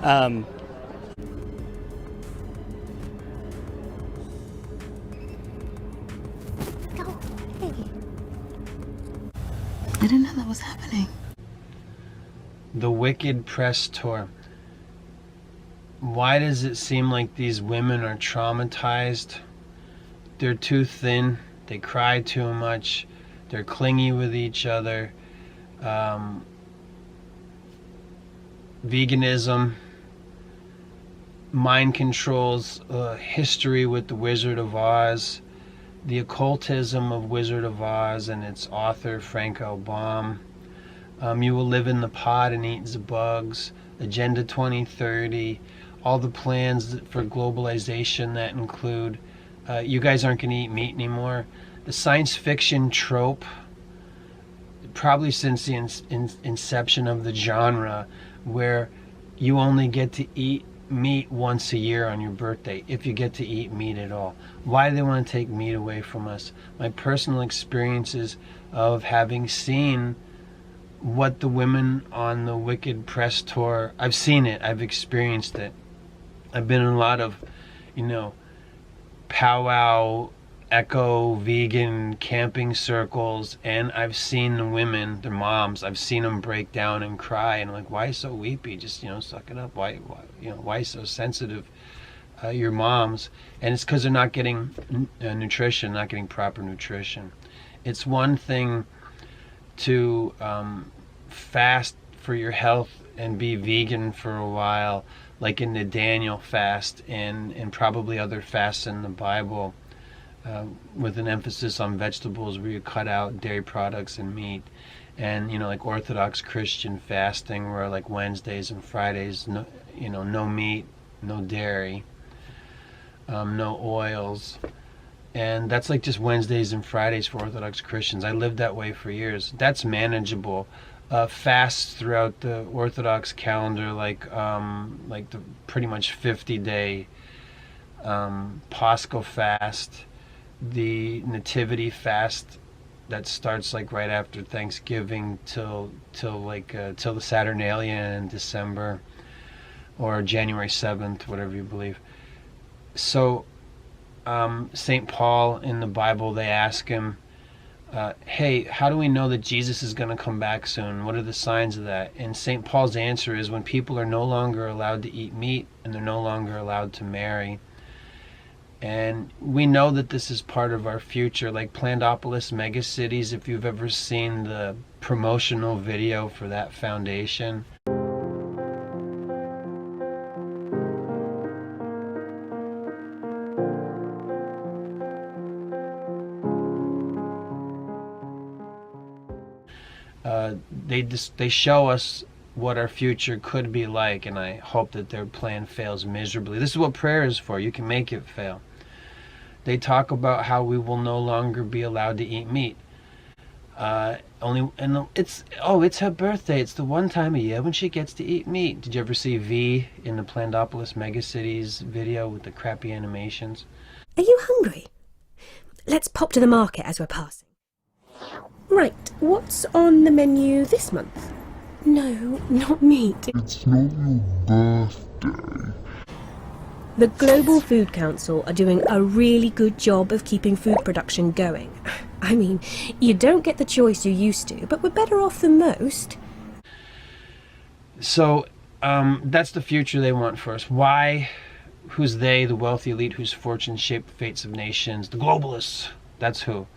Um, Oh, hey. I didn't know that was happening. The Wicked press tour. Why does it seem like these women are traumatized? They're too thin, they cry too much, they're clingy with each other. Veganism, mind controls, history with the Wizard of Oz, the occultism of Wizard of Oz and its author Frank L. Baum. You will live in the pod and eat the bugs, Agenda 2030, all the plans for globalization that include you guys aren't going to eat meat anymore. The science fiction trope, probably since the inception of the genre, where you only get to eat meat once a year on your birthday, if you get to eat meat at all. Why do they want to take meat away from us? My personal experiences of having seen what the women on the Wicked press tour, I've seen it, I've experienced it. I've been in a lot of, powwow, eco, vegan camping circles, and I've seen the women, their moms, I've seen them break down and cry, and I'm like, why so weepy? Just, suck it up. Why so sensitive? Your moms. And it's because they're not getting nutrition, not getting proper nutrition. It's one thing to fast for your health and be vegan for a while, like in the Daniel fast and probably other fasts in the Bible, with an emphasis on vegetables where you cut out dairy products and meat. And like Orthodox Christian fasting, where like Wednesdays and Fridays, no meat, no dairy, no oils. And that's like just Wednesdays and Fridays for Orthodox Christians. I lived that way for years. That's manageable. Fasts throughout the Orthodox calendar, like the pretty much 50-day Paschal fast, the Nativity fast that starts like right after Thanksgiving till the Saturnalia in December, or January 7th, whatever you believe. So St. Paul in the Bible, they ask him, hey, how do we know that Jesus is going to come back soon? What are the signs of that? And St. Paul's answer is when people are no longer allowed to eat meat and they're no longer allowed to marry. And we know that this is part of our future, like Plannedopolis Megacities, if you've ever seen the promotional video for that foundation. They show us what our future could be like, and I hope that their plan fails miserably. This is what prayer is for. You can make it fail. They talk about how we will no longer be allowed to eat meat. It's her birthday. It's the one time a year when she gets to eat meat. Did you ever see V in the Plannedopolis Megacities video with the crappy animations? Are you hungry? Let's pop to the market as we're passing. Right, what's on the menu this month? No, not meat. It's not your birthday. The Global Food Council are doing a really good job of keeping food production going. I mean, you don't get the choice you used to, but we're better off than most. So, that's the future they want for us. Why? Who's they? The wealthy elite whose fortunes shape the fates of nations. The globalists. That's who.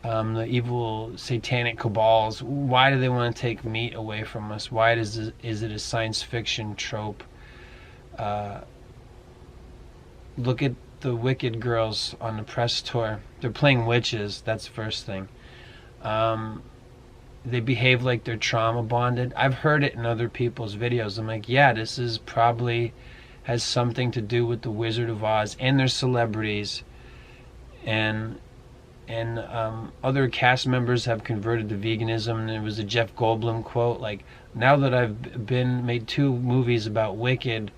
The evil satanic cabals. Why do they want to take meat away from us? Why is it a science fiction trope? Look at the Wicked girls on the press tour. They're playing witches. That's the first thing. They behave like they're trauma bonded. I've heard it in other people's videos. I'm like, yeah, this is probably has something to do with the Wizard of Oz and their celebrities, and other cast members have converted to veganism. And there was a Jeff Goldblum quote, like, now that I've made 2 movies about Wicked,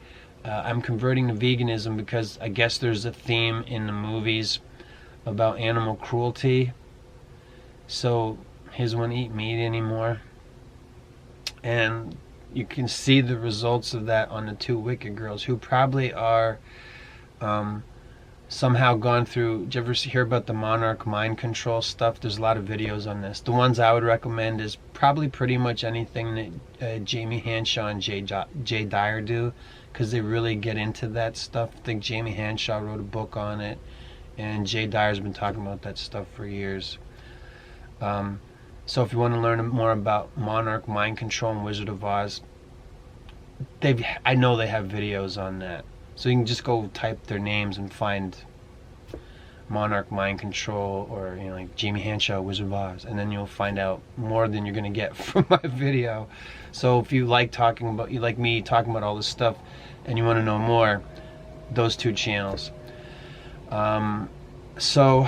I'm converting to veganism because I guess there's a theme in the movies about animal cruelty. So his won't eat meat anymore. And you can see the results of that on the two Wicked girls, who probably are somehow gone through. Did you ever hear about the Monarch mind control stuff? There's a lot of videos on this. The ones I would recommend is probably pretty much anything that Jamie Hanshaw and Jay Dyer do, because they really get into that stuff. I think Jamie Hanshaw wrote a book on it, and Jay Dyer's been talking about that stuff for years. So if you want to learn more about Monarch mind control and Wizard of Oz, I know they have videos on that. So you can just go type their names and find Monarch mind control, or like Jamie Hanshaw Wizard of Oz, and then you'll find out more than you're gonna get from my video. So if you like me talking about all this stuff, and you want to know more, those two channels. So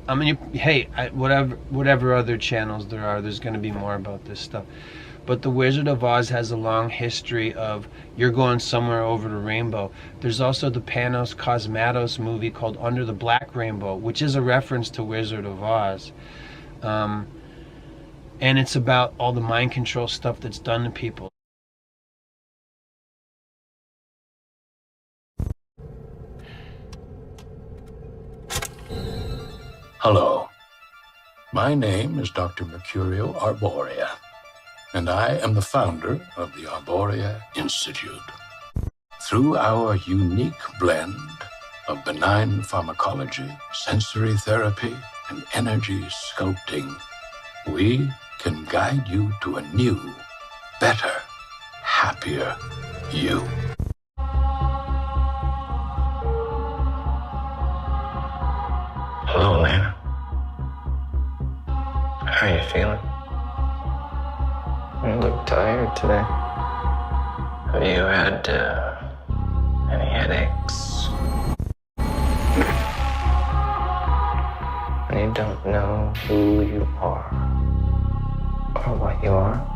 I mean, whatever other channels there are, there's going to be more about this stuff. But the Wizard of Oz has a long history of you're going somewhere over the rainbow. There's also the Panos Cosmatos movie called Under the Black Rainbow, which is a reference to Wizard of Oz. And it's about all the mind control stuff that's done to people. Hello. My name is Dr. Mercurio Arborea, and I am the founder of the Arborea Institute. Through our unique blend of benign pharmacology, sensory therapy, and energy sculpting, we can guide you to a new, better, happier you. Hello, Lana. How are you feeling? You look tired today. Have you had any headaches? And you don't know who you are or what you are?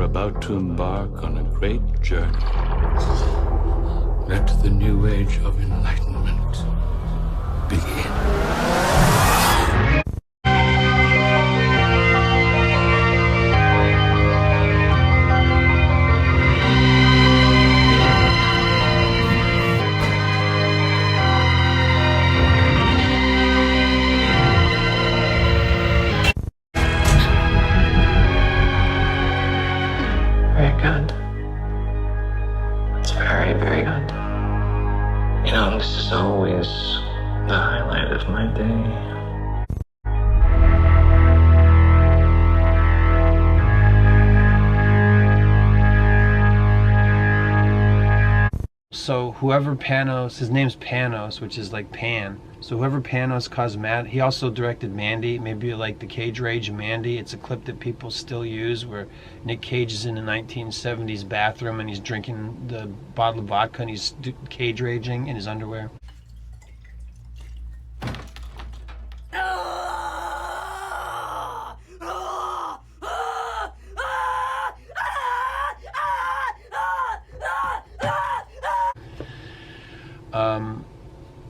About to embark on a great journey. Let the new age of enlightenment begin. Very good. It's very, very good. You know, this is always the highlight of my day. So whoever Panos, his name's Panos, which is like Pan. So whoever Panos Cosmatos, he also directed Mandy. Maybe you like the Cage Rage Mandy. It's a clip that people still use where Nick Cage is in the 1970s bathroom and he's drinking the bottle of vodka and he's cage raging in his underwear.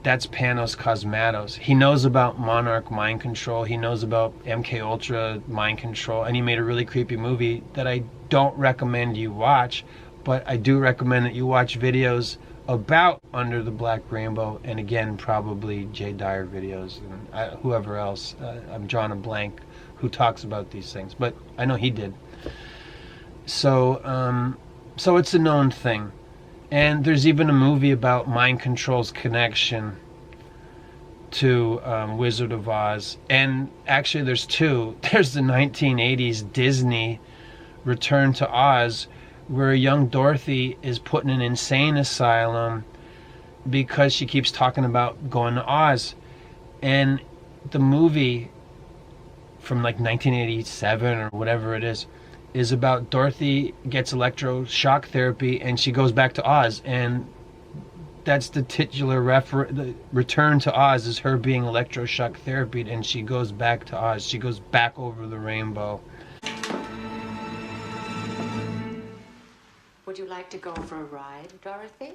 That's Panos Cosmatos. He knows about Monarch mind control. He knows about MK Ultra mind control, and he made a really creepy movie that I don't recommend you watch, but I do recommend that you watch videos about Under the Black Rainbow, and again, probably Jay Dyer videos and whoever else. I'm drawing a blank who talks about these things, but I know he did. So it's a known thing. And there's even a movie about mind control's connection to Wizard of Oz. And actually there's two. There's the 1980s Disney Return to Oz, where young Dorothy is put in an insane asylum because she keeps talking about going to Oz. And the movie from like 1987 or whatever it is about Dorothy gets electroshock therapy and she goes back to Oz, and that's the titular the return to Oz is her being electroshock therapied, and she goes back to Oz. She goes back over the rainbow. Would you like to go for a ride, Dorothy?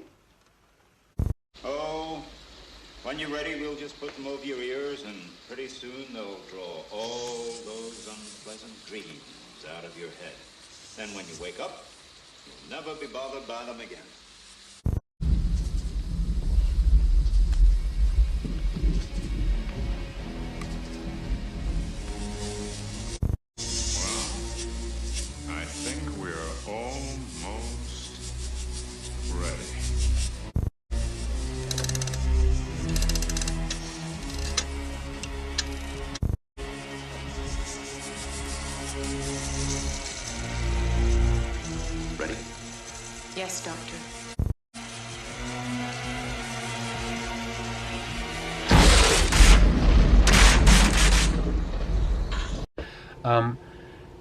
Oh, when you're ready, we'll just put them over your ears, and pretty soon they'll draw all those unpleasant dreams out of your head. Then when you wake up, you'll never be bothered by them again. I think we're almost ready. Ready? Yes, Doctor.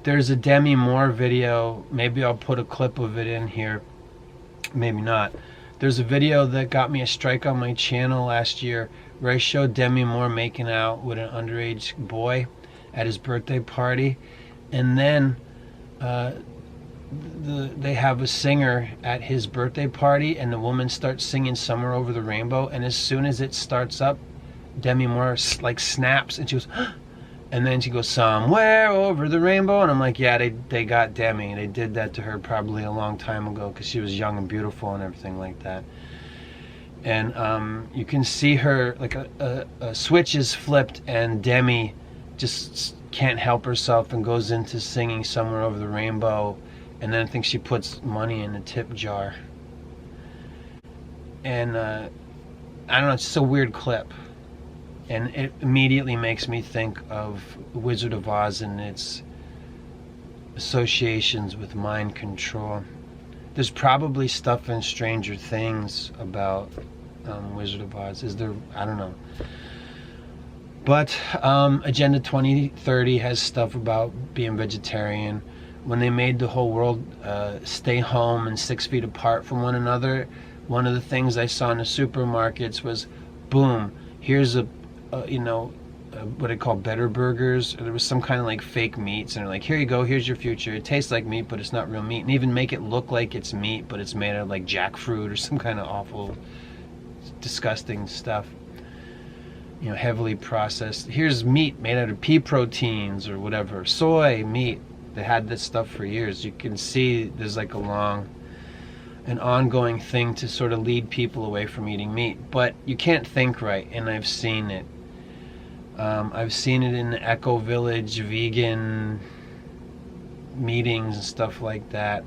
There's a Demi Moore video. Maybe I'll put a clip of it in here. Maybe not. There's a video that got me a strike on my channel last year where I showed Demi Moore making out with an underage boy at his birthday party. And then they have a singer at his birthday party, and the woman starts singing Somewhere Over the Rainbow. And as soon as it starts up, Demi Moore like snaps and she goes, and then she goes, somewhere over the rainbow. And I'm like, yeah, they got Demi. They did that to her probably a long time ago because she was young and beautiful and everything like that. And you can see her, like a switch is flipped and Demi just can't help herself and goes into singing Somewhere Over the Rainbow. And then I think she puts money in the tip jar. And I don't know, it's just a weird clip. And it immediately makes me think of Wizard of Oz and its associations with mind control. There's probably stuff in Stranger Things about Wizard of Oz. Is there? I don't know. But Agenda 2030 has stuff about being vegetarian. When they made the whole world stay home and 6 feet apart from one another, one of the things I saw in the supermarkets was, boom, here's what I call better burgers. There was some kind of like fake meats, and they're like, here you go, here's your future. It tastes like meat, but it's not real meat. And even make it look like it's meat, but it's made out of like jackfruit or some kind of awful, disgusting stuff. You know, heavily processed. Here's meat made out of pea proteins or whatever. Soy meat. They had this stuff for years. You can see there's like an ongoing thing to sort of lead people away from eating meat. But you can't think right, and I've seen it. I've seen it in the Eco Village vegan meetings and stuff like that.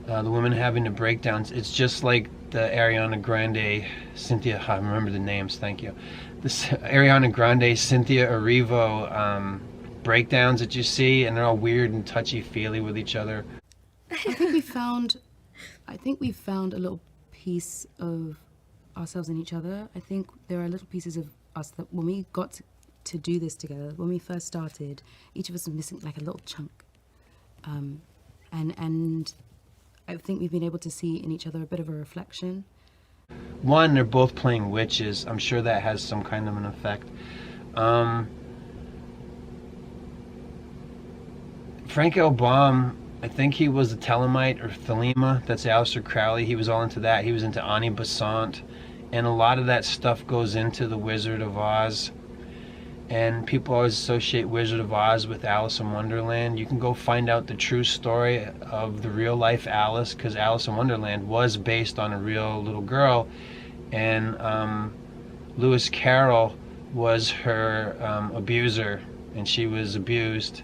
The women having the breakdowns. It's just like the Ariana Grande, Cynthia, I remember the names, thank you. This Ariana Grande, Cynthia Erivo breakdowns that you see, and they're all weird and touchy-feely with each other. I think we found a little piece of ourselves in each other. I think there are little pieces of us that when we got to do this together, when we first started, each of us was missing like a little chunk. And I think we've been able to see in each other a bit of a reflection. One, they're both playing witches. I'm sure that has some kind of an effect. Frank L. Baum, I think he was a Telemite or Thelema. That's Aleister Crowley. He was all into that. He was into Annie Besant. And a lot of that stuff goes into the Wizard of Oz. And people always associate Wizard of Oz with Alice in Wonderland. You can go find out the true story of the real life Alice, because Alice in Wonderland was based on a real little girl. And Lewis Carroll was her abuser, and she was abused.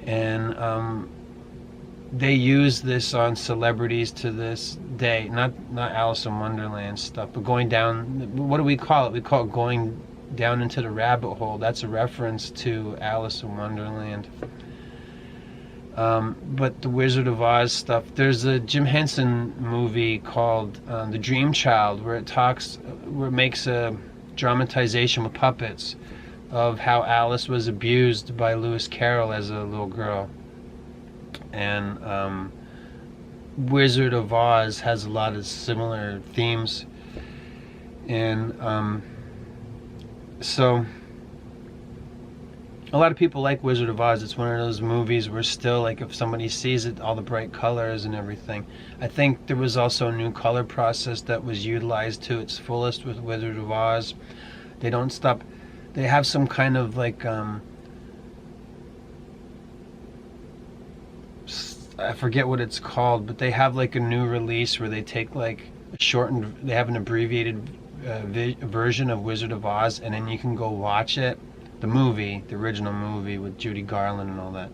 And they use this on celebrities to this day. Not Alice in Wonderland stuff, but going down, what do we call it? We call it going down into the rabbit hole. That's a reference to Alice in Wonderland. But the Wizard of Oz stuff, there's a Jim Henson movie called The Dream Child, where it makes a dramatization with puppets of how Alice was abused by Lewis Carroll as a little girl. And Wizard of Oz has a lot of similar themes, and so a lot of people like Wizard of Oz. It's one of those movies where still, like, if somebody sees it, all the bright colors and everything. I think there was also a new color process that was utilized to its fullest with Wizard of Oz. They don't stop. They have some kind of like I forget what it's called, but they have like a new release where they take like a shortened, they have an abbreviated version of Wizard of Oz, and then you can go watch it, the movie, the original movie with Judy Garland and all that,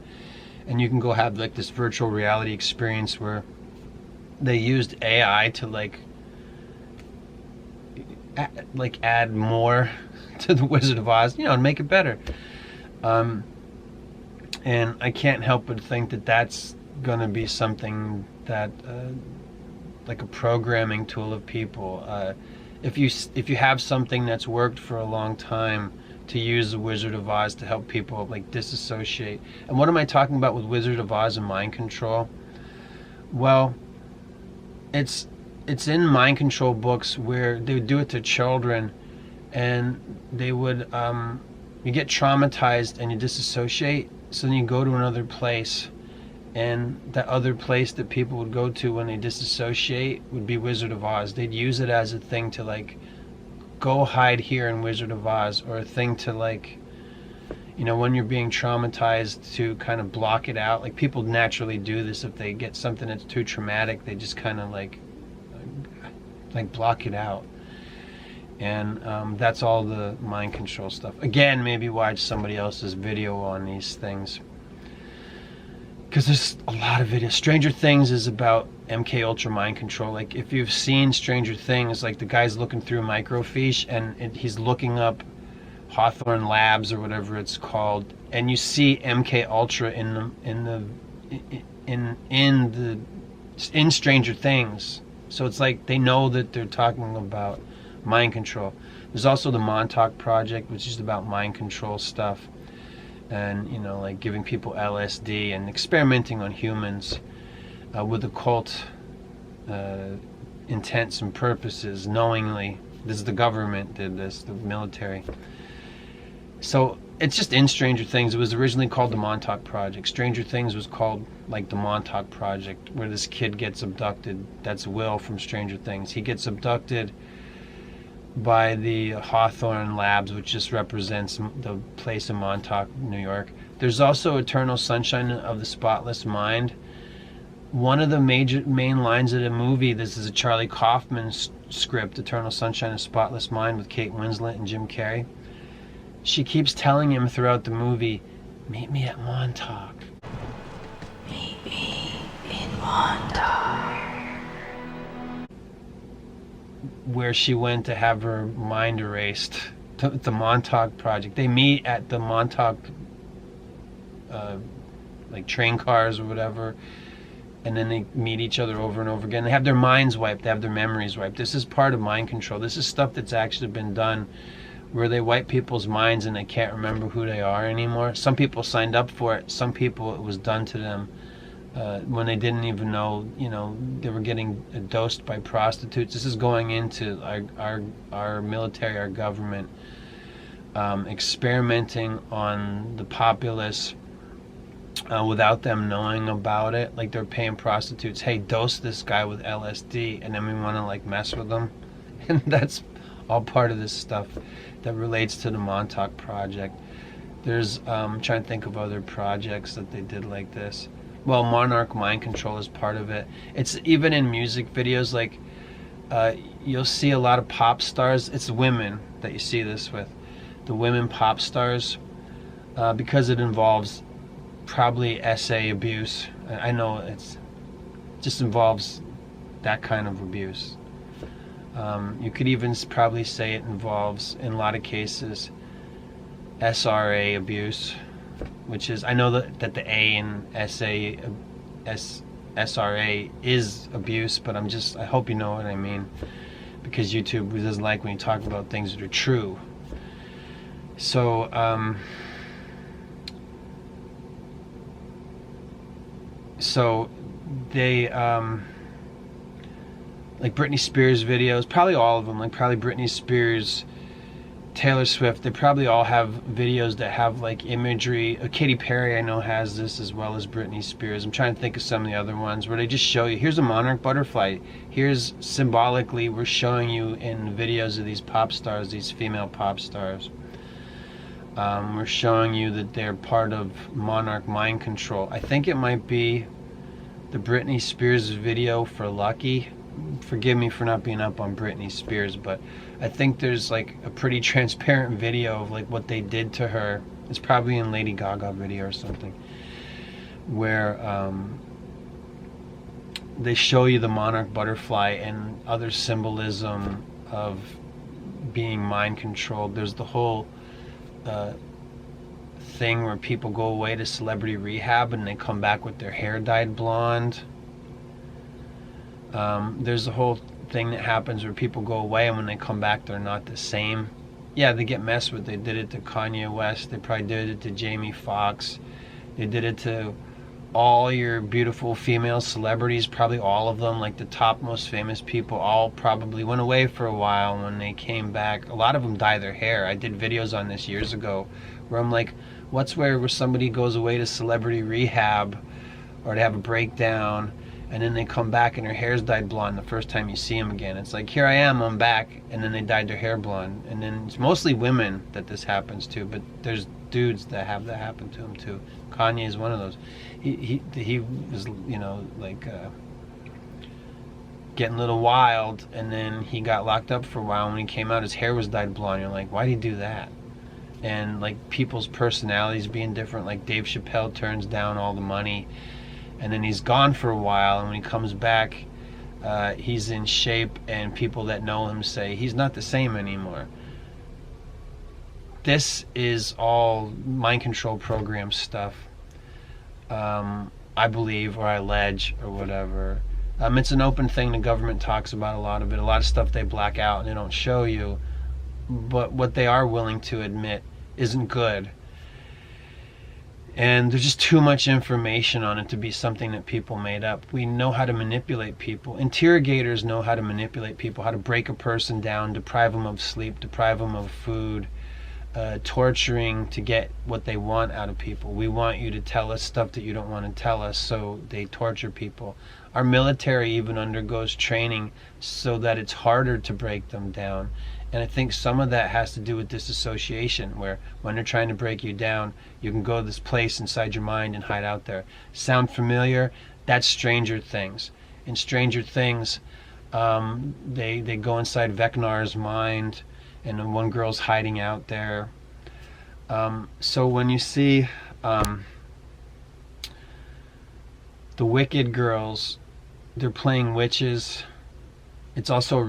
and you can go have like this virtual reality experience where they used AI to like add more to the Wizard of Oz, you know, and make it better. And I can't help but think that that's gonna be something that like a programming tool of people. If you have something that's worked for a long time, to use the Wizard of Oz to help people like disassociate. And what am I talking about with Wizard of Oz and mind control? Well, it's in mind control books where they would do it to children, and they would you get traumatized and you disassociate, so then you go to another place, and that other place that people would go to when they disassociate would be Wizard of Oz. They'd use it as a thing to like go hide here in Wizard of Oz, or a thing to like, you know, when you're being traumatized, to kind of block it out. Like, people naturally do this. If they get something that's too traumatic, they just kind of like block it out. And that's all the mind control stuff. Again, maybe watch somebody else's video on these things, because there's a lot of videos. Stranger Things is about MK Ultra mind control. Like, if you've seen Stranger Things, like the guy's looking through microfiche and he's looking up Hawthorne Labs or whatever it's called, and you see MK Ultra in Stranger Things. So it's like they know that they're talking about mind control. There's also the Montauk Project, which is about mind control stuff, and, you know, like giving people LSD and experimenting on humans with occult intents and purposes, knowingly. This is the government did this, the military. So it's just in Stranger Things. It was originally called the Montauk Project. Stranger Things was called like the Montauk Project, where this kid gets abducted. That's Will from Stranger Things. He gets abducted by the Hawthorne Labs, which just represents the place in Montauk, New York. There's also Eternal Sunshine of the Spotless Mind. One of the main lines of the movie, this is a Charlie Kaufman script, Eternal Sunshine of the Spotless Mind, with Kate Winslet and Jim Carrey. She keeps telling him throughout the movie, "Meet me at Montauk. Meet me in Montauk." Where she went to have her mind erased. The Montauk Project. They meet at the Montauk like train cars or whatever, and then they meet each other over and over again. They have their minds wiped. They have their memories wiped. This is part of mind control. This is stuff that's actually been done, where they wipe people's minds and they can't remember who they are anymore. Some people signed up for it. Some people, it was done to them when they didn't even know, you know, they were getting dosed by prostitutes. This is going into our military, our government, experimenting on the populace without them knowing about it. Like, they're paying prostitutes, "Hey, dose this guy with LSD," and then we want to like mess with them. And that's all part of this stuff that relates to the Montauk Project. There's I'm trying to think of other projects that they did like this. Well, Monarch Mind Control is part of it. It's even in music videos. Like, you'll see a lot of pop stars. It's women that you see this with. The women pop stars, because it involves probably SA abuse. I know it just involves that kind of abuse. You could even probably say it involves, in a lot of cases, SRA abuse, which is, I know that the A in SRA is abuse, but I hope you know what I mean, because YouTube doesn't like when you talk about things that are true. So they like Britney Spears videos, probably all of them, like probably Britney Spears, Taylor Swift, they probably all have videos that have like imagery. Katy Perry, I know, has this, as well as Britney Spears. I'm trying to think of some of the other ones where they just show you, here's a monarch butterfly. Here's, symbolically, we're showing you in videos of these pop stars, these female pop stars. We're showing you that they're part of monarch mind control. I think it might be the Britney Spears video for Lucky. Forgive me for not being up on Britney Spears, but I think there's like a pretty transparent video of like what they did to her. It's probably in Lady Gaga video or something, where they show you the monarch butterfly and other symbolism of being mind controlled. There's the whole thing where people go away to celebrity rehab and they come back with their hair dyed blonde. There's a whole thing that happens where people go away and when they come back they're not the same. Yeah, they get messed with. They did it to Kanye West. They probably did it to Jamie Foxx. They did it to all your beautiful female celebrities, probably all of them, like the top most famous people, all probably went away for a while. When they came back, a lot of them dye their hair. I did videos on this years ago where I'm like, what's where somebody goes away to celebrity rehab or to have a breakdown, and then they come back and their hair's dyed blonde the first time you see them again. It's like, here I am, I'm back, and then they dyed their hair blonde. And then it's mostly women that this happens to, but there's dudes that have that happen to them too. Kanye is one of those. He was, you know, like getting a little wild, and then he got locked up for a while. When he came out, his hair was dyed blonde. You're like, why'd he do that? And like people's personalities being different, like Dave Chappelle turns down all the money, and then he's gone for a while, and when he comes back, he's in shape, and people that know him say he's not the same anymore. This is all mind control program stuff, I believe, or I allege, or whatever. It's an open thing. The government talks about a lot of it. A lot of stuff they black out and they don't show you, but what they are willing to admit isn't good. And there's just too much information on it to be something that people made up. We know how to manipulate people. Interrogators know how to manipulate people, how to break a person down, deprive them of sleep, deprive them of food, torturing to get what they want out of people. We want you to tell us stuff that you don't want to tell us, so they torture people. Our military even undergoes training so that it's harder to break them down. And I think some of that has to do with disassociation, where when they're trying to break you down, you can go to this place inside your mind and hide out there. Sound familiar? That's Stranger Things. In Stranger Things, they go inside Vecnar's mind, and then one girl's hiding out there. So when you see the Wicked girls, they're playing witches. It's also a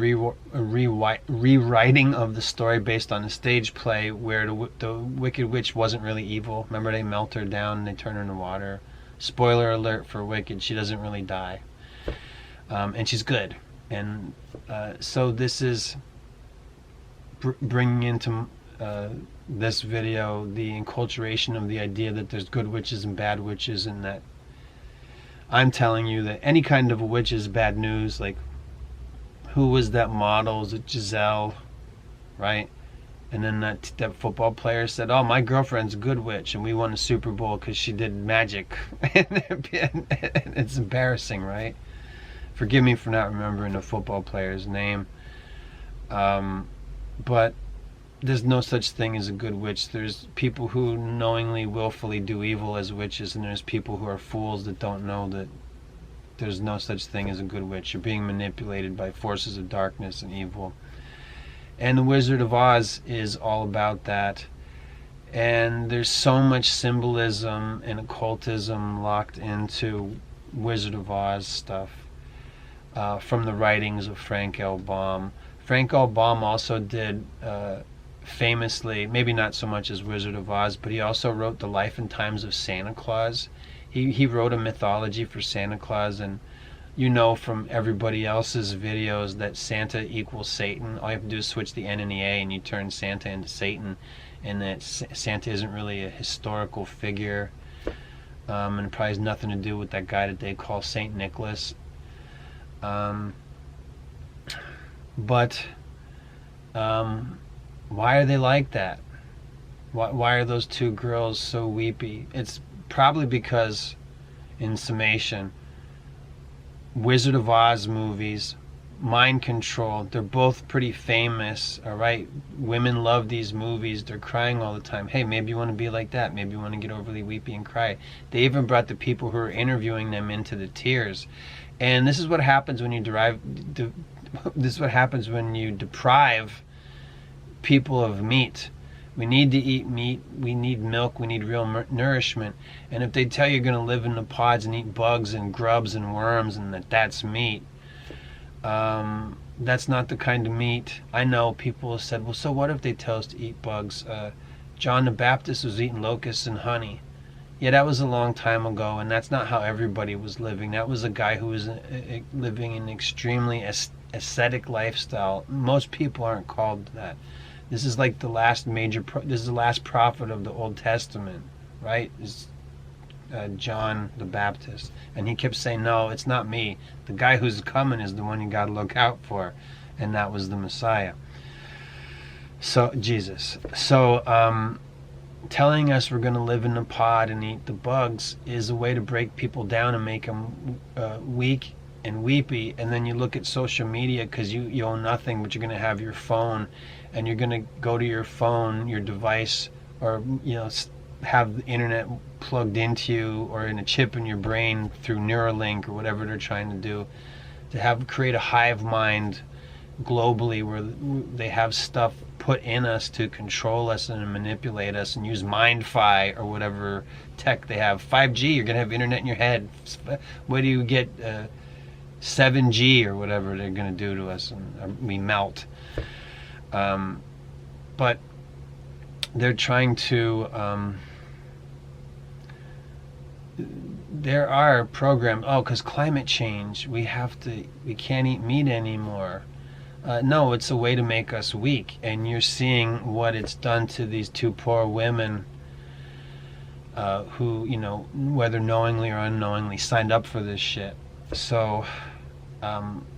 rewriting of the story based on the stage play where the Wicked Witch wasn't really evil. Remember, they melt her down and they turn her into water. Spoiler alert for Wicked, she doesn't really die. And she's good. And so this is bringing into this video the enculturation of the idea that there's good witches and bad witches, and that I'm telling you that any kind of a witch is bad news. Like, who was that model? Was it Giselle? Right? And then that football player said, oh, my girlfriend's a good witch, and we won the Super Bowl because she did magic. And it's embarrassing, right? Forgive me for not remembering the football player's name. But there's no such thing as a good witch. There's people who knowingly, willfully do evil as witches, and there's people who are fools that don't know that there's no such thing as a good witch. You're being manipulated by forces of darkness and evil. And the Wizard of Oz is all about that. And there's so much symbolism and occultism locked into Wizard of Oz stuff from the writings of Frank L. Baum. Frank L. Baum also did famously, maybe not so much as Wizard of Oz, but he also wrote The Life and Times of Santa Claus. He wrote a mythology for Santa Claus, and you know from everybody else's videos that Santa equals Satan. All you have to do is switch the N and the A and you turn Santa into Satan, and that Santa isn't really a historical figure, and it probably has nothing to do with that guy that they call Saint Nicholas. But why are they like that? Why are those two girls so weepy? It's probably because, in summation, Wizard of Oz movies, Mind Control, they're both pretty famous, all right? Women love these movies. They're crying all the time. Hey, maybe you want to be like that. Maybe you want to get overly weepy and cry. They even brought the people who are interviewing them into the tears. And this is what happens when you this is what happens when you deprive people of meat. We need to eat meat. We need milk. We need real nourishment. And if they tell you you're going to live in the pods and eat bugs and grubs and worms and that's meat, that's not the kind of meat. I know people have said, well, so what if they tell us to eat bugs? John the Baptist was eating locusts and honey. Yeah, that was a long time ago, and that's not how everybody was living. That was a guy who was living an extremely ascetic lifestyle. Most people aren't called that. This is like the last this is the last prophet of the Old Testament, right? Is John the Baptist. And he kept saying, no, it's not me. The guy who's coming is the one you got to look out for. And that was the Messiah. So, Jesus. So, telling us we're going to live in a pod and eat the bugs is a way to break people down and make them weak and weepy. And then you look at social media because you own nothing, but you're going to have your phone, and you're going to go to your phone, your device, or have the internet plugged into you or in a chip in your brain through Neuralink or whatever they're trying to do, to create a hive mind globally where they have stuff put in us to control us and manipulate us, and use MindFi or whatever tech they have. 5G, you're going to have internet in your head. Where do you get 7G or whatever they're going to do to us, and we melt. But they're trying to there are programs, because climate change, we can't eat meat anymore. No, it's a way to make us weak, and you're seeing what it's done to these two poor women who, whether knowingly or unknowingly, signed up for this shit. So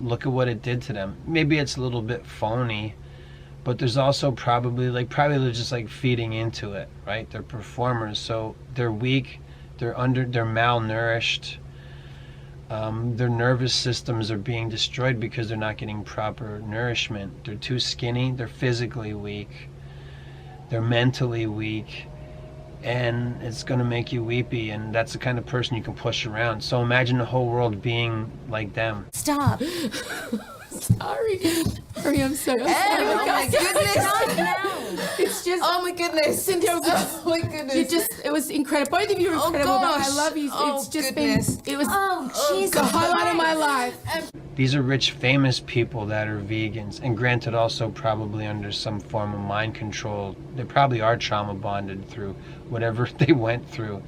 look at what it did to them. Maybe it's a little bit phony, but there's also probably they're just like feeding into it, right? They're performers, so they're weak, they're malnourished. Their nervous systems are being destroyed because they're not getting proper nourishment. They're too skinny, they're physically weak, they're mentally weak, and it's going to make you weepy, and that's the kind of person you can push around. So imagine the whole world being like them. Stop. Sorry, I'm sorry. Oh my goodness. It's just. Oh my goodness. Cynthia, Oh my goodness. it was incredible. Both of you were incredible, but I gosh. love you. Oh, It's just goodness. been. It was Jesus. the highlight of my life. These are rich, famous people that are vegans, and granted also probably under some form of mind control. They probably are trauma bonded through whatever they went through.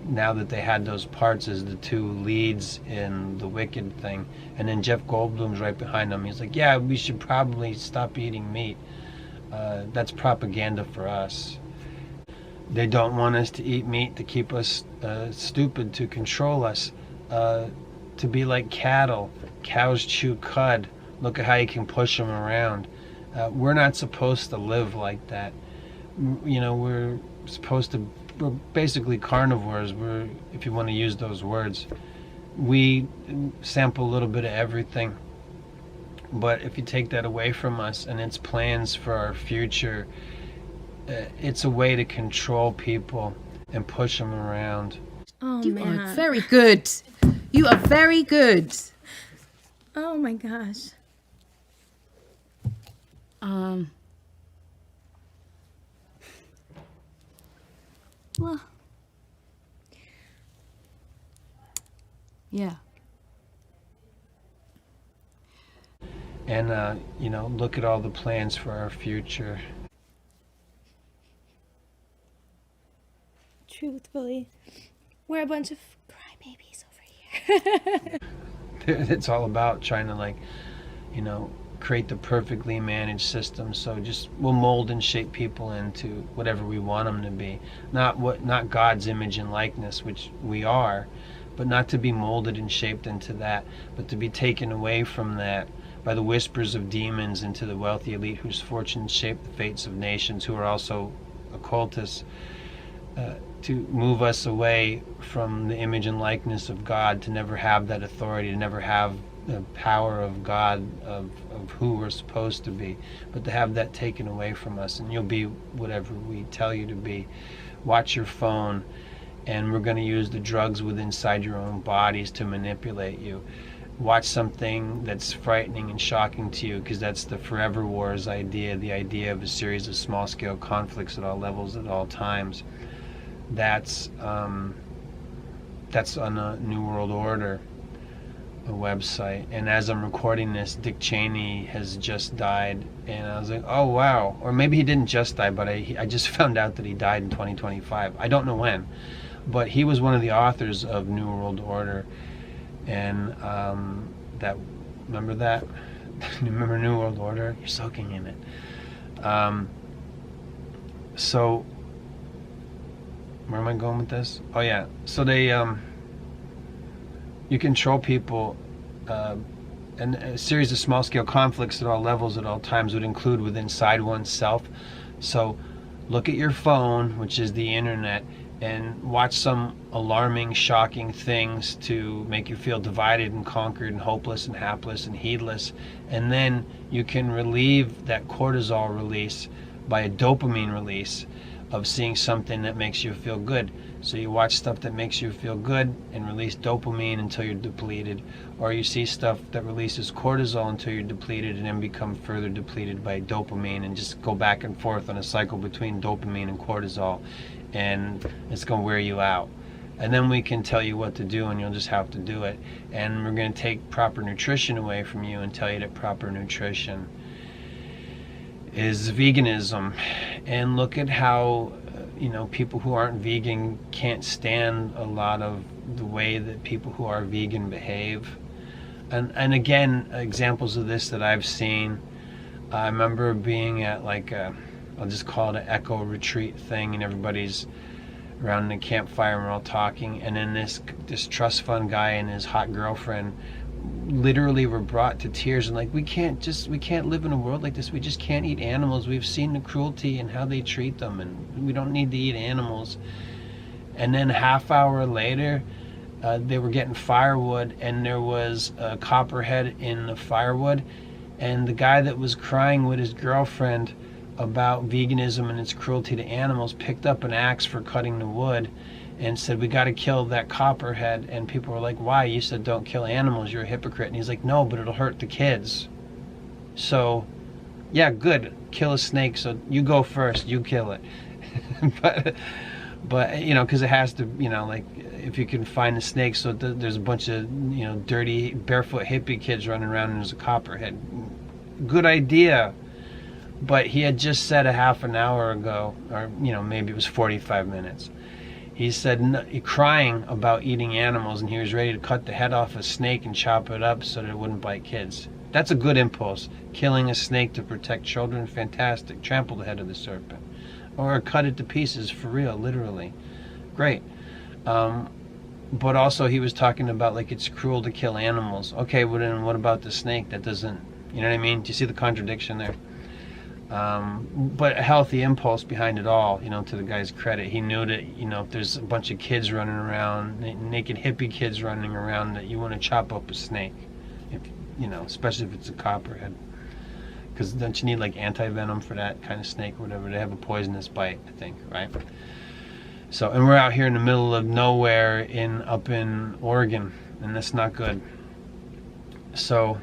Now that they had those parts as the two leads in the Wicked thing. And then Jeff Goldblum's right behind them. He's like, yeah, we should probably stop eating meat. That's propaganda for us. They don't want us to eat meat to keep us stupid, to control us, to be like cattle. Cows chew cud. Look at how you can push them around. We're not supposed to live like that. We're supposed to. We're basically carnivores. If you want to use those words, we sample a little bit of everything. But if you take that away from us and its plans for our future, it's a way to control people and push them around. Oh, You man. are very good. You are very good. Oh, my gosh. Well, yeah. And, look at all the plans for our future. Truthfully, we're a bunch of crybabies over here. It's all about trying to, create the perfectly managed system. So we'll mold and shape people into whatever we want them to be. Not God's image and likeness, which we are, but not to be molded and shaped into that, but to be taken away from that by the whispers of demons into the wealthy elite whose fortunes shape the fates of nations, who are also occultists, to move us away from the image and likeness of God, to never have that authority, to never have the power of God, of who we're supposed to be, but to have that taken away from us, and you'll be whatever we tell you to be. Watch your phone, and we're going to use the drugs within inside your own bodies to manipulate you. Watch something that's frightening and shocking to you, because that's the Forever Wars idea, the idea of a series of small-scale conflicts at all levels at all times. That's on a New World Order, a website. And as I'm recording this, Dick Cheney has just died, and I was like, oh wow. Or maybe he didn't just die, but I just found out that he died in 2025. I don't know when, but he was one of the authors of New World Order. And that, remember that? Remember New World Order? You're soaking in it. So where am I going with this? Oh yeah, so they you control people, and a series of small-scale conflicts at all levels at all times would include within inside oneself. So look at your phone, which is the internet, and watch some alarming, shocking things to make you feel divided and conquered and hopeless and hapless and heedless. And then you can relieve that cortisol release by a dopamine release of seeing something that makes you feel good. So you watch stuff that makes you feel good and release dopamine until you're depleted, or you see stuff that releases cortisol until you're depleted and then become further depleted by dopamine, and just go back and forth on a cycle between dopamine and cortisol, and it's going to wear you out. And then we can tell you what to do, and you'll just have to do it. And we're going to take proper nutrition away from you and tell you that proper nutrition is veganism. And look at how people who aren't vegan can't stand a lot of the way that people who are vegan behave. And again, examples of this that I've seen, I remember being at I'll just call it an echo retreat thing, and everybody's around the campfire and we're all talking, and then this trust fund guy and his hot girlfriend literally were brought to tears, and we can't live in a world like this. We just can't eat animals. We've seen the cruelty and how they treat them, and we don't need to eat animals. And then a half hour later, they were getting firewood, and there was a copperhead in the firewood, and the guy that was crying with his girlfriend about veganism and its cruelty to animals picked up an axe for cutting the wood and said, we got to kill that copperhead. And people were like, why? You said don't kill animals, you're a hypocrite. And he's like, no, but it'll hurt the kids. So yeah, good, kill a snake, so you go first, you kill it. but because it has to, if you can find a snake, so there's a bunch of dirty barefoot hippie kids running around and there's a copperhead. Good idea. But he had just said a half an hour ago, or maybe it was 45 minutes, he said, crying about eating animals, and he was ready to cut the head off a snake and chop it up so that it wouldn't bite kids. That's a good impulse. Killing a snake to protect children, fantastic. Trample the head of the serpent. Or cut it to pieces, for real, literally. Great. But also he was talking about it's cruel to kill animals. Okay, well then what about the snake? That doesn't, you know what I mean? Do you see the contradiction there? But a healthy impulse behind it all, to the guy's credit. He knew that, if there's a bunch of kids running around, naked hippie kids running around, that you want to chop up a snake, especially if it's a copperhead. Because don't you need anti-venom for that kind of snake or whatever? They have a poisonous bite, I think, right? So, and we're out here in the middle of nowhere up in Oregon, and that's not good. So,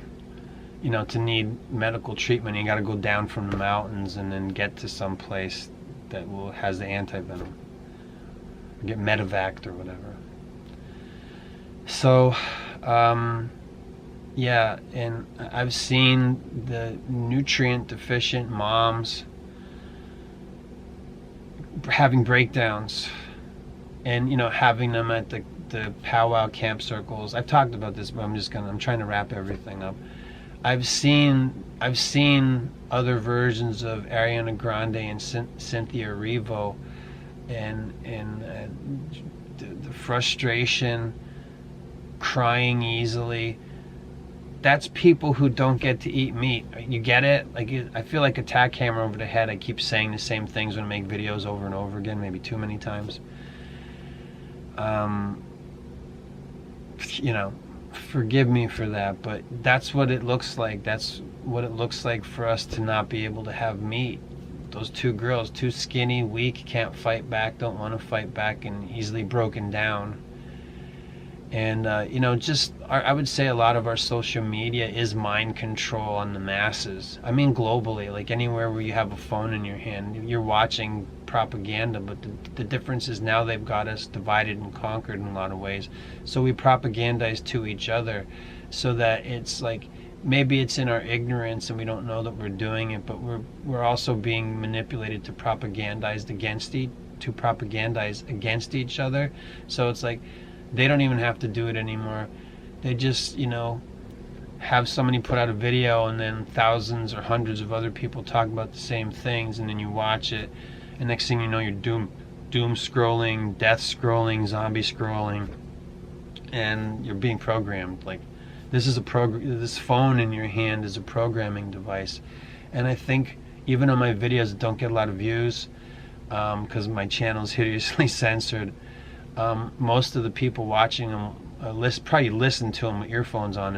to need medical treatment, you got to go down from the mountains and then get to some place that has the anti-venom. Or get medevaced or whatever. So, yeah, and I've seen the nutrient deficient moms having breakdowns, and having them at the powwow camp circles. I've talked about this, but I'm trying to wrap everything up. I've seen other versions of Ariana Grande and Cynthia Erivo, and the frustration, crying easily. that's people who don't get to eat meat. You get it? Like, I feel like a tack hammer over the head. I keep saying the same things when I make videos over and over again, maybe too many times. You know, forgive me for that, but that's what it looks like. That's what it looks like for us to not be able to have meat. Those two girls, too skinny, weak, can't fight back, don't want to fight back, and easily broken down. And, you know, just, I would say a lot of our social media is mind control on the masses. I mean, globally, like anywhere where you have a phone in your hand, you're watching propaganda, but the difference is now they've got us divided and conquered in a lot of ways. So we propagandize to each other so that it's like, maybe it's in our ignorance and we don't know that we're doing it, but we're also being manipulated to propagandize against each other. So it's like, they don't even have to do it anymore. They just, you know, have somebody put out a video and then thousands or hundreds of other people talk about the same things, and then you watch it, and next thing you know, you're doom scrolling, death scrolling, zombie scrolling, and you're being programmed. Like, this is this phone in your hand is a programming device. And I think even on my videos that don't get a lot of views, because my channel is hideously censored, most of the people watching them probably listen to them with earphones on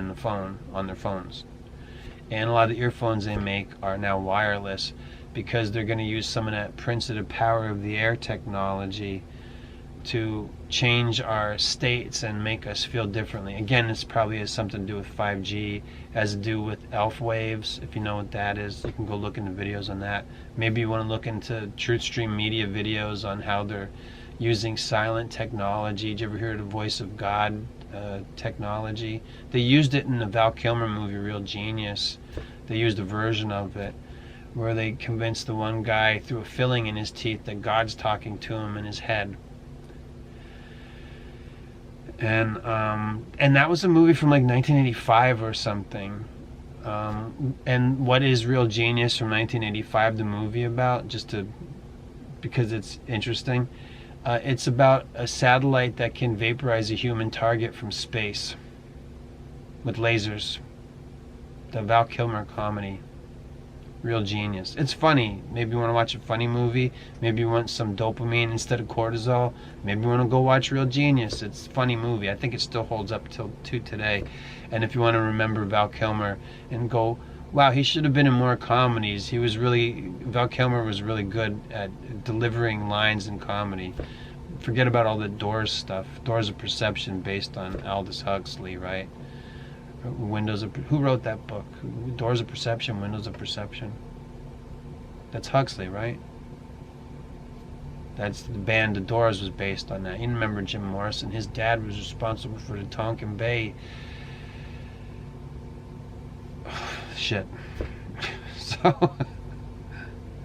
on their phones. And a lot of the earphones they make are now wireless because they're going to use some of that Prince of the Power of the Air technology to change our states and make us feel differently. Again, this probably has something to do with 5G, has to do with elf waves. If you know what that is, you can go look into videos on that. Maybe you want to look into Truthstream Media videos on how they're using silent technology. Did you ever hear of the Voice of God technology? They used it in the Val Kilmer movie, Real Genius. They used a version of it where they convinced the one guy through a filling in his teeth that God's talking to him in his head. And that was a movie from like 1985 or something. And what is Real Genius from 1985 the movie about? Because it's interesting. It's about a satellite that can vaporize a human target from space with lasers. The Val Kilmer comedy, Real Genius. It's funny. Maybe you want to watch a funny movie. Maybe you want some dopamine instead of cortisol. Maybe you want to go watch Real Genius. It's a funny movie. I think it still holds up to today. And if you want to remember Val Kilmer and go, wow, he should have been in more comedies. Val Kilmer was really good at delivering lines in comedy. Forget about all the Doors stuff. Doors of Perception based on Aldous Huxley, right? Who wrote that book? Doors of Perception, Windows of Perception. That's Huxley, right? That's the band The Doors was based on that. You remember Jim Morrison? His dad was responsible for the Tonkin Bay. Shit.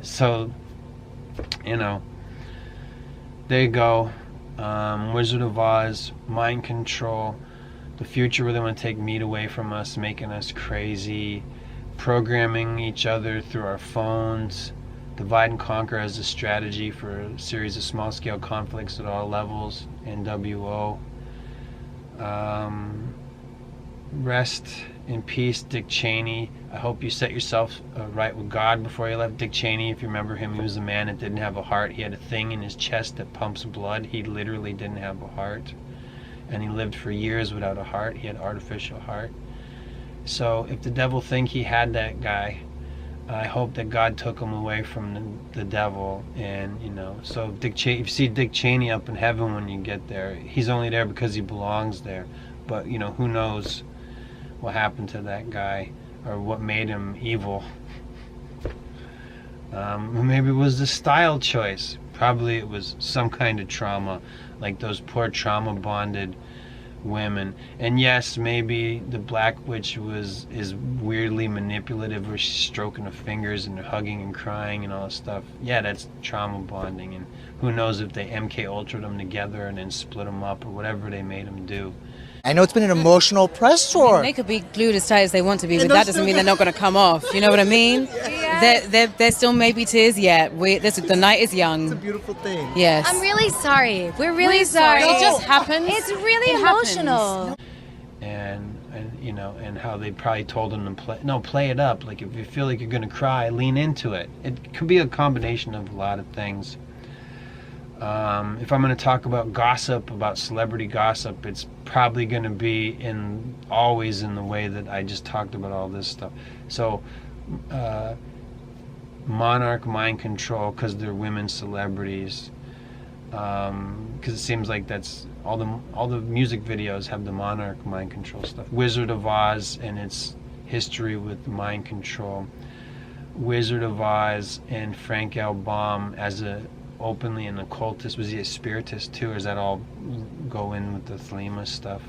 So, you know, there you go. Wizard of Oz, mind control. The future where they want to take meat away from us, making us crazy, programming each other through our phones, divide and conquer as a strategy for a series of small-scale conflicts at all levels, NWO. Rest in peace, Dick Cheney. I hope you set yourself right with God before you left. Dick Cheney, if you remember him, he was a man that didn't have a heart. He had a thing in his chest that pumps blood. He literally didn't have a heart. And he lived for years without a heart. He had artificial heart. So if the devil think he had that guy, I hope that God took him away from the devil. And, you know, so if you see Dick Cheney up in heaven when you get there, he's only there because he belongs there. But, you know, who knows what happened to that guy or what made him evil. Maybe it was the style choice. Probably it was some kind of trauma, like those poor trauma bonded women. And yes, maybe the Black Witch is weirdly manipulative, where she's stroking her fingers and hugging and crying and all that stuff. Yeah, that's trauma bonding. And who knows if they MK Ultra'd them together and then split them up or whatever they made them do. I know it's been an emotional press tour. They could be glued as tight as they want to be, but that doesn't mean they're not going to come off. You know what I mean? Yeah. There still may be tears yet. The night is young. It's a beautiful thing. Yes. I'm really sorry. We're really sorry. It just happens. It's really emotional. and you know, and how they probably told him to play it up. Like, if you feel like you're gonna cry, lean into it. It could be a combination of a lot of things. If I'm going to talk about gossip, about celebrity gossip, it's probably going to be always in the way that I just talked about all this stuff. So, Monarch mind control because they're women celebrities. Because it seems like that's all the music videos have the Monarch mind control stuff. Wizard of Oz and its history with mind control. Wizard of Oz and Frank L. Baum as openly an occultist. Was he a spiritist too, or does that all go in with the Thelema stuff,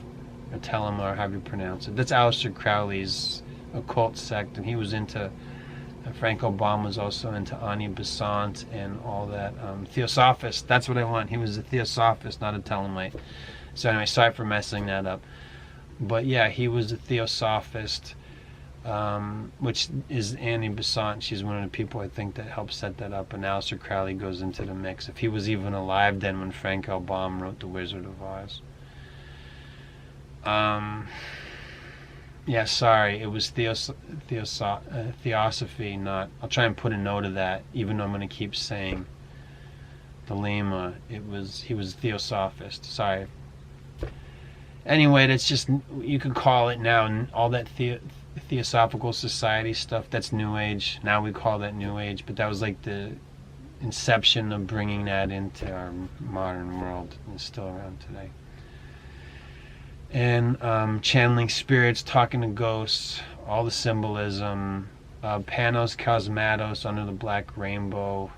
or Telema, or however you pronounce it? That's Aleister Crowley's occult sect, and he was into Frank Obama was also into Ani Besant and all that. Theosophist, that's what I want. He was a Theosophist, not a Telemite. So anyway, sorry for messing that up. But yeah, he was a Theosophist, which is Ani Besant. She's one of the people I think that helped set that up. And Aleister Crowley goes into the mix. If he was even alive then when Frank L. Baum wrote The Wizard of Oz. Yeah, sorry, it was Theosophy, not... I'll try and put a note of that, even though I'm going to keep saying Thelema. He was a Theosophist. Sorry. Anyway, that's just... You could call it now, and all that Theosophical Society stuff, that's New Age. Now we call that New Age, but that was like the inception of bringing that into our modern world, and it's still around today. And channeling spirits, talking to ghosts, all the symbolism, Panos Cosmatos, Under the Black Rainbow.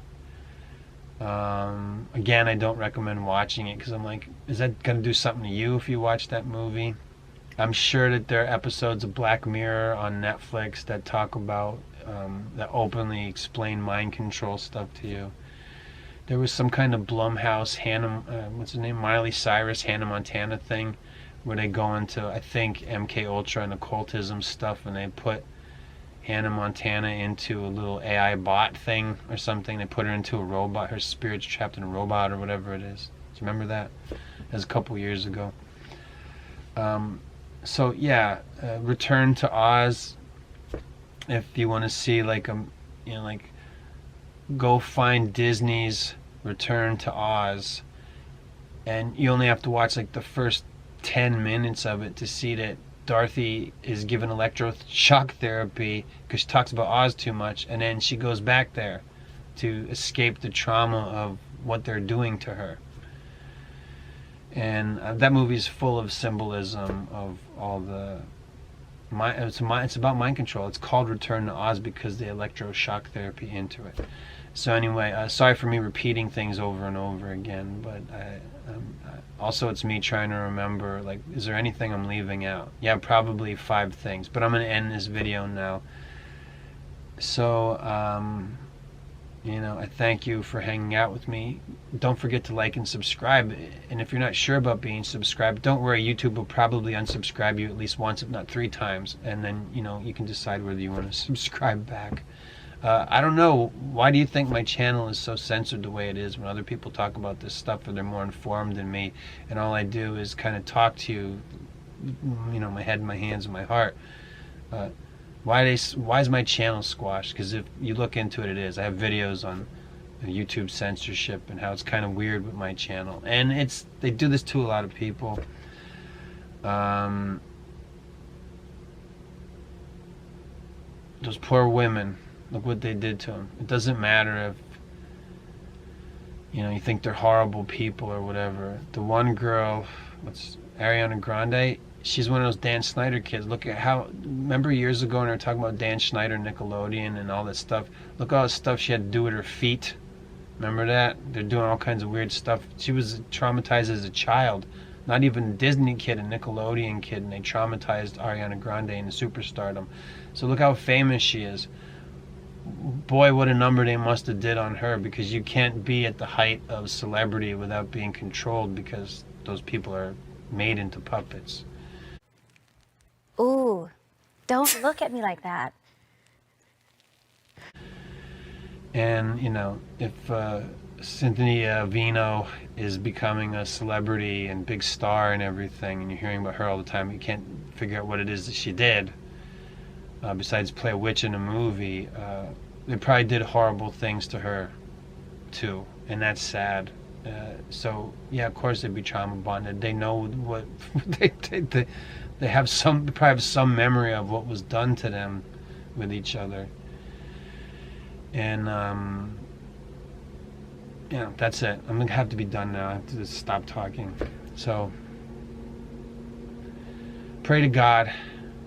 Again, I don't recommend watching it because I'm like, is that going to do something to you if you watch that movie? I'm sure that there are episodes of Black Mirror on Netflix that talk about, that openly explain mind control stuff to you. There was some kind of Blumhouse, what's her name, Miley Cyrus, Hannah Montana thing, where they go into, I think, MK Ultra and occultism stuff, and they put Hannah Montana into a little AI bot thing or something. They put her into a robot. Her spirit's trapped in a robot or whatever it is. Do you remember that? That was a couple years ago. So yeah, Return to Oz. If you want to see like go find Disney's Return to Oz, and you only have to watch like the first 10 minutes of it to see that Dorothy is given electroshock therapy because she talks about Oz too much, and then she goes back there to escape the trauma of what they're doing to her. And that movie is full of symbolism of all the it's about mind control. It's called Return to Oz because they electroshock therapy into it. So anyway, sorry for me repeating things over and over again, but also it's me trying to remember, like, is there anything I'm leaving out? Yeah, probably 5 things, but I'm going to end this video now. So, I thank you for hanging out with me. Don't forget to like and subscribe, and if you're not sure about being subscribed, don't worry, YouTube will probably unsubscribe you at least once, if not 3 times, and then, you can decide whether you want to subscribe back. I don't know, why do you think my channel is so censored the way it is when other people talk about this stuff, or they're more informed than me, and all I do is kind of talk to you, my head, my hands, and my heart. Why is my channel squashed? Because if you look into it, it is. I have videos on YouTube censorship and how it's kind of weird with my channel, and they do this to a lot of people. Those poor women. Look what they did to them. It doesn't matter if you think they're horrible people or whatever. The one girl, Ariana Grande, she's one of those Dan Snyder kids. Look at remember years ago when they were talking about Dan Schneider, Nickelodeon, and all that stuff? Look at all the stuff she had to do with her feet. Remember that? They're doing all kinds of weird stuff. She was traumatized as a child. Not even a Disney kid, a Nickelodeon kid, and they traumatized Ariana Grande into superstardom. So look how famous she is. Boy, what a number they must have did on her, because you can't be at the height of celebrity without being controlled, because those people are made into puppets. Ooh, don't look at me like that. And, if Cynthia Vino is becoming a celebrity and big star and everything, and you're hearing about her all the time, you can't figure out what it is that she did, besides play a witch in a movie. They probably did horrible things to her too, and that's sad. So yeah, of course they'd be trauma bonded. They know what they have they probably have some memory of what was done to them with each other. And yeah, that's it. I'm gonna have to be done now. I have to just stop talking. So pray to God,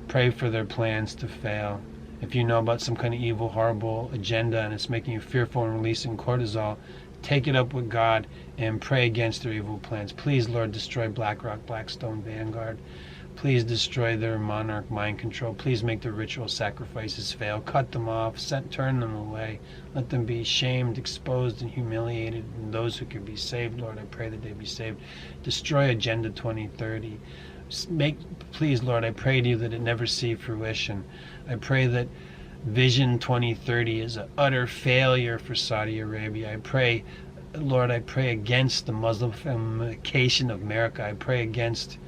pray for their plans to fail. If you know about some kind of evil, horrible agenda and it's making you fearful and releasing cortisol, take it up with God and pray against their evil plans. Please, Lord, destroy BlackRock, Blackstone, Vanguard. Please destroy their Monarch mind control. Please make their ritual sacrifices fail. Cut them off. Turn them away. Let them be shamed, exposed, and humiliated. And those who can be saved, Lord, I pray that they be saved. Destroy Agenda 2030. Please, Lord, I pray to you that it never see fruition. I pray that Vision 2030 is an utter failure for Saudi Arabia. I pray, Lord, I pray against the Muslimification of America. I pray against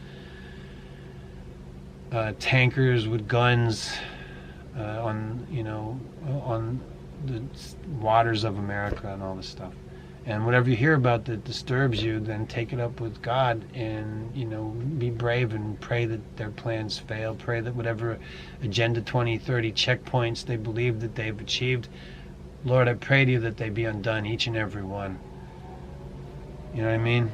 tankers with guns on the waters of America and all this stuff. And whatever you hear about that disturbs you, then take it up with God and, be brave and pray that their plans fail. Pray that whatever Agenda 2030 checkpoints they believe that they've achieved, Lord, I pray to you that they be undone, each and every one. You know what I mean?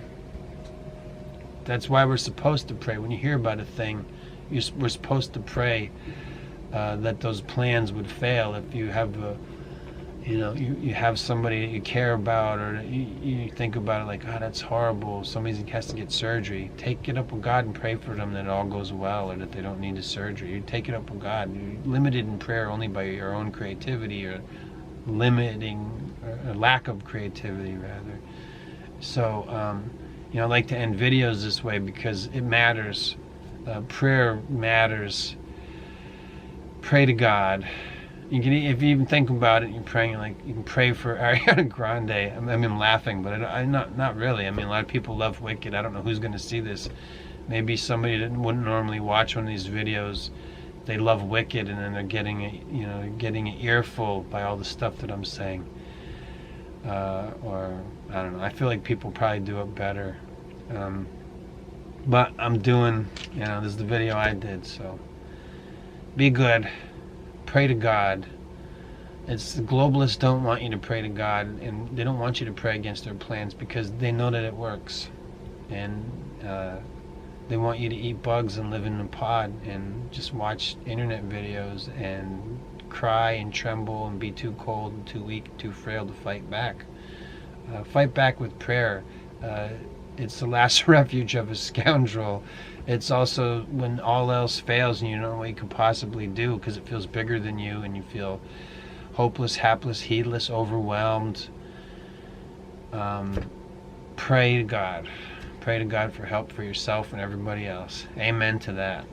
That's why we're supposed to pray. When you hear about a thing, we're supposed to pray that those plans would fail. If you have you have somebody that you care about, or you think about it like, oh, that's horrible, somebody has to get surgery, take it up with God and pray for them that it all goes well, or that they don't need the surgery. You take it up with God. You're limited in prayer only by your own creativity, or lack of creativity rather. So I like to end videos this way because it matters. Prayer matters. Pray to God. You can, if you even think about it, you're praying, you can pray for Ariana Grande. I'm laughing, but not really. I mean, a lot of people love Wicked. I don't know who's going to see this. Maybe somebody that wouldn't normally watch one of these videos, they love Wicked, and then they're getting an earful by all the stuff that I'm saying. Or I don't know. I feel like people probably do it better. But I'm doing, this is the video I did. So be good. Pray to God. The globalists don't want you to pray to God, and they don't want you to pray against their plans because they know that it works, and they want you to eat bugs and live in a pod and just watch internet videos and cry and tremble and be too cold and too weak and too frail to fight back. Fight back with prayer. It's the last refuge of a scoundrel. It's also when all else fails and you don't know what you could possibly do because it feels bigger than you and you feel hopeless, hapless, heedless, overwhelmed. Pray to God. Pray to God for help for yourself and everybody else. Amen to that.